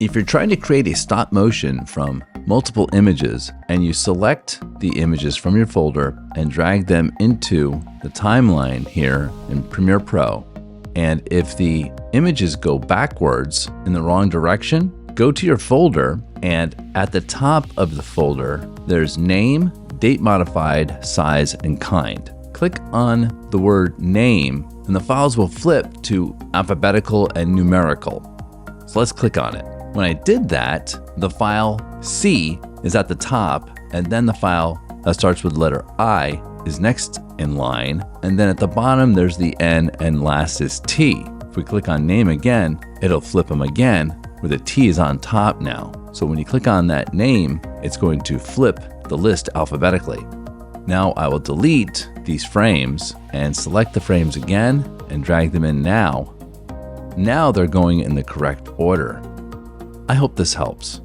If you're trying to create a stop motion from multiple images and you select the images from your folder and drag them into the timeline here in Premiere Pro, and if the images go backwards in the wrong direction, go to your folder, and at the top of the folder, there's name, date modified, size, and kind. Click on the word name, and the files will flip to alphabetical and numerical. So let's click on it. When I did that, the file C is at the top, and then the file that starts with letter I is next in line, and then at the bottom there's the N and last is T. If we click on name again, it'll flip them again, where the T is on top now. So when you click on that name, it's going to flip the list alphabetically. Now I will delete these frames and select the frames again and drag them in now. Now they're going in the correct order. I hope this helps.